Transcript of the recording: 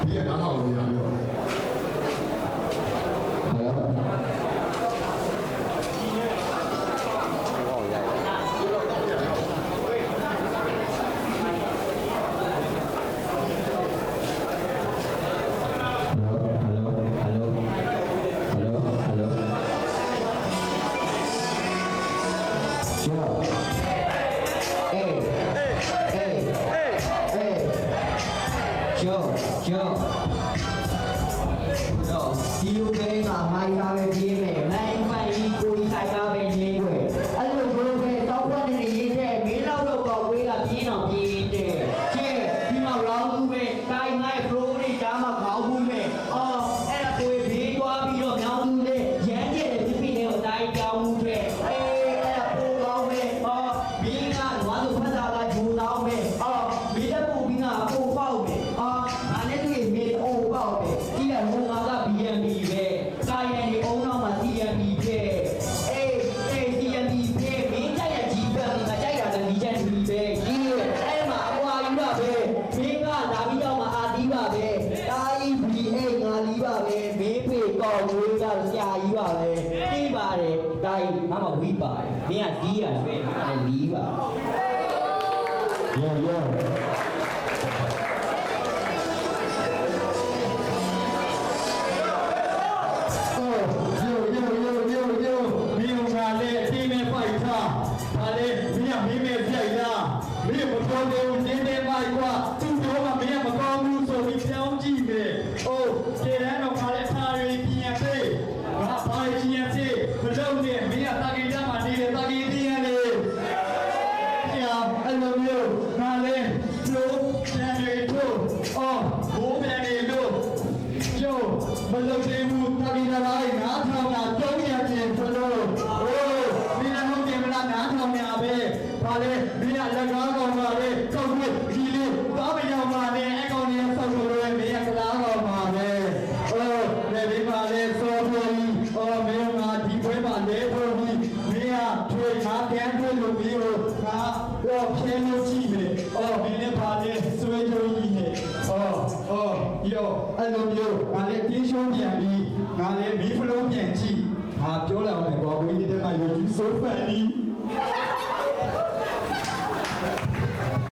ဒီကနားထောင်လို့ရပြီတော့ဒီလိုပဲငါမိုင်းသားပဲပြင်းမယ်နိုင်ပိုင်ကြီးကိုကြီးဆိုင်သားပဲရင်းွယ်အဲ့လိုဘလို့ပဲတောက်ွက်နေရေးတဲ့မင်းလောက်တော့ဝေးကပြင်းအောင်ပြင်းတဲ့ကျဲဒီမှာရောင်းဘူးပဲတိုင်းငိုင်းပရိုတွေကြားမှာခေါင်းဘူးမယ်အော်အဲ့ဒါကိုဘေးသွားပြီးတော့မြောင်းသူလေရမ်းကျဲတဲ့ပြင်းတွေကိုတိုင်းကြောင်းမှုတဲ့အေးအဲ့ဒါပိုကောင်းပဲအော်မင်းကငါတို့ဖတ်တာကဂျူတောင်းပဲအော်မင်းတက်ပူပြီးငါပိုပေါက်မယ်အော်ငါနဲ့တွေ့မင်းအိုးပေါက်တယ်ဒီကဟိုငါက BNB ပဲကာယံဒီအုံနောက်မှာ CMB ပဲအေး CMB ပဲမင်းကြိုက်တဲ့ G ပဲငါကြိုက်တာလည်းဒီချက်ဒီပဲဒီအဲ့မှာအပွားယူတာပဲမင်းကလာပြီးတော့မှအာတီးပါပဲတာကြီး BA ငါလီးပါပဲမင်းဖေကောက်ဝေးကဆရာကြီးပါပဲပြီးပါတယ်တာကြီးငါမှဝီးပါတယ်မင်းကဒီးရဆွဲတာလီးပါရောမင်းမကောင်းတဲ့ဦးနေနေပါကွာသူ့တော့မင်းမကောင်းဘူးဆိုပြီးပြောင်းကြည့်မယ်။အိုးကျေတန်းတော့ခါလဲထားရပြင်းပေး။ငါဘာကြီးရစေမလုပ်နဲ့မင်းကတာကြီးကြမှာနေတယ်တာကြီးတင်းရတယ်။ဆရာအဲ့လိုမျိုးငါလဲကျိုးပြန်ရတော့အော်ဘိုးပြန်နေလို့ကျိုးမလုပ်သေးဘူးတာကြီးလာလိုက်ငါထောင်တာကျုံးရပြင်ဆိုလို့အိုးမင်းလည်းဟုတ်တယ်မလားငါထောင်ရပဲ။ဘာလဲမင်းကလက်ကားကောင်ပါလေစောက်ပြီးခီလေးသွားမရောက်ပါနဲ့အကောင်ကြီးဆောက်လို့လည်းမင်းကကလားကောင်ပါပဲအိုးလည်းဒီမှာလေစောဖို့အော်မင်းကဒီဘွဲမှာလဲဖို့ပြီးမင်းကထွေခါပြန်ထွေလို့ပြီးတော့ငါတော့ဖြင်းလို့ကြည့်မယ်အော်မင်းလည်းပါလေဆွေးကြိုးကြီးနေအော်ယောအဲ့လိုမျိုးငါလည်းတင်းရှုံးပြန်ပြီးငါလည်းမီးဖလုံးပြန်ကြည့်ငါပြောလိုက်အောင်ပေါ့ဘယ်ဒီတည်းကယူဆိုဖန်ဒီ